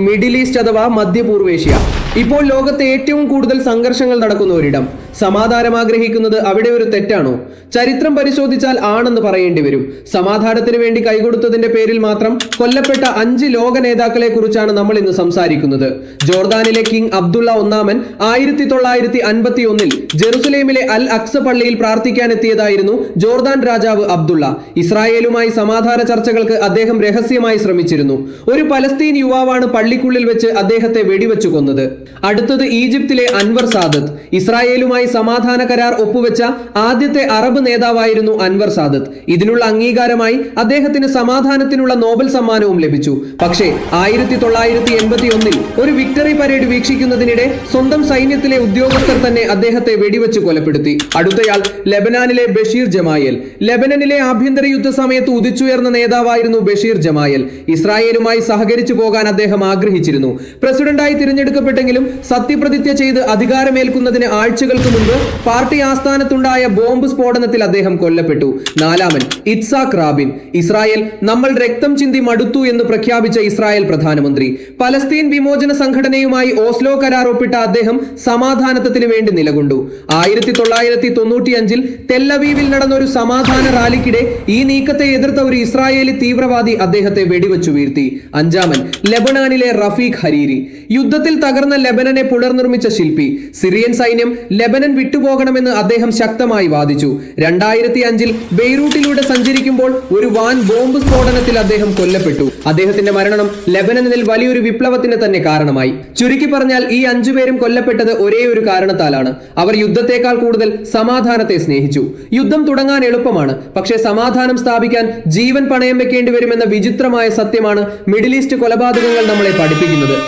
Middle east അഥവാ മധ്യപൂർവേഷ്യ. ഇപ്പോൾ ലോകത്തെ ഏറ്റവും കൂടുതൽ സംഘർഷങ്ങൾ നടക്കുന്ന ഒരിടം. സമാധാനം ആഗ്രഹിക്കുന്നത് അവിടെ ഒരു തെറ്റാണോ? ചരിത്രം പരിശോധിച്ചാൽ ആണെന്ന് പറയേണ്ടി വരും. സമാധാനത്തിന് വേണ്ടി കൈകൊടുത്തതിന്റെ പേരിൽ മാത്രം കൊല്ലപ്പെട്ട 5 ലോക നേതാക്കളെ കുറിച്ചാണ് നമ്മൾ ഇന്ന് സംസാരിക്കുന്നത്. ജോർദാനിലെ കിങ് അബ്ദുള്ള ഒന്നാമൻ 1951 ജെറുസലേമിലെ അൽ അക്സ പള്ളിയിൽ പ്രാർത്ഥിക്കാൻ എത്തിയതായിരുന്നു ജോർദാൻ രാജാവ് അബ്ദുള്ള. ഇസ്രായേലുമായി സമാധാന ചർച്ചകൾക്ക് അദ്ദേഹം രഹസ്യമായി ശ്രമിച്ചിരുന്നു. ഒരു പലസ്തീൻ യുവാവാണ് പള്ളിക്കുള്ളിൽ വെച്ച് അദ്ദേഹത്തെ വെടിവെച്ചു കൊന്നത്. അടുത്തത് ഈജിപ്തിലെ അൻവർ സാദത്ത്. ഇസ്രായേലുമായി സമാധാന കരാർ ഒപ്പുവെച്ച ആദ്യത്തെ അറബ് നേതാവായിരുന്നു അൻവർ സാദത്ത്. ഇതിനുള്ള അംഗീകാരമായി അദ്ദേഹത്തിന് സമാധാനത്തിനുള്ള നോബൽ സമ്മാനവും ലഭിച്ചു. പക്ഷേ 1981 ഒരു വിക്ടറി പരേഡ് വീക്ഷിക്കുന്നതിനിടെ സ്വന്തം സൈന്യത്തിലെ ഉദ്യോഗസ്ഥർ തന്നെ അദ്ദേഹത്തെ വെടിവെച്ച് കൊലപ്പെടുത്തി. അടുത്തയാൾ ലെബനാനിലെ ബഷീർ ജമായൽ. ലെബനനിലെ ആഭ്യന്തര യുദ്ധ സമയത്ത് ഉദിച്ചുയർന്ന നേതാവായിരുന്നു ബഷീർ ജമായൽ. ഇസ്രായേലുമായി സഹകരിച്ചു പോകാൻ അദ്ദേഹം ആഗ്രഹിച്ചിരുന്നു. പ്രസിഡന്റായി തിരഞ്ഞെടുക്കപ്പെട്ടെങ്കിലും സത്യപ്രതിജ്ഞ ചെയ്ത് അധികാരമേൽക്കുന്നതിന് ആഴ്ചകൾക്ക് മുൻപ് പാർട്ടി ആസ്ഥാനത്തുണ്ടായ ബോംബ് സ്ഫോടനത്തിൽ അദ്ദേഹം കൊല്ലപ്പെട്ടു. നാലാമൻ ഇത്സാഖ് റാബിൻ. ഇസ്രായേൽ നമ്മൾ രക്തം ചിന്തി മടുത്തു എന്ന് പ്രഖ്യാപിച്ച ഇസ്രായേൽ പ്രധാനമന്ത്രി. പലസ്തീൻ വിമോചന സംഘടനയുമായി ഓസ്ലോ കരാർ ഒപ്പിട്ട അദ്ദേഹം സമാധാനത്തിന് വേണ്ടി നിലകൊണ്ടു. 1995 തെല്ലവീവിൽ നടന്ന ഒരു സമാധാന റാലിക്കിടെ ഈ നീക്കത്തെ എതിർത്ത ഒരു ഇസ്രായേലി തീവ്രവാദി അദ്ദേഹത്തെ വെടിവെച്ചു വീഴ്ത്തി. അഞ്ചാമൻ ലെബനാനിലെ റഫീഖ് ഹരീരി. യുദ്ധത്തിൽ തകർന്ന ലെബനനെ പുനർനിർമ്മിച്ച ശില്പി. സിറിയൻ സൈന്യം ലെബനൻ വിട്ടുപോകണമെന്ന് അദ്ദേഹം ശക്തമായി വാദിച്ചു. 2005 ബെയ്റൂട്ടിലൂടെ സഞ്ചരിക്കുമ്പോൾ ഒരു വാൻ ബോംബ് സ്ഫോടനത്തിൽ അദ്ദേഹം കൊല്ലപ്പെട്ടു. അദ്ദേഹത്തിന്റെ മരണം ലെബനനിൽ വലിയൊരു വിപ്ലവത്തിന് തന്നെ കാരണമായി. ചുരുക്കി പറഞ്ഞാൽ ഈ 5 പേരും കൊല്ലപ്പെട്ടത് ഒരേ ഒരു കാരണത്താലാണ്. അവർ യുദ്ധത്തെക്കാൾ കൂടുതൽ സമാധാനത്തെ സ്നേഹിച്ചു. യുദ്ധം തുടങ്ങാൻ എളുപ്പമാണ്, പക്ഷേ സമാധാനം സ്ഥാപിക്കാൻ ജീവൻ പണയം വെക്കേണ്ടി വരുമെന്ന വിചിത്രമായ സത്യമാണ് മിഡിൽ ഈസ്റ്റ് കൊലപാതകങ്ങൾ നമ്മളെ പഠിപ്പിക്കുന്നത്.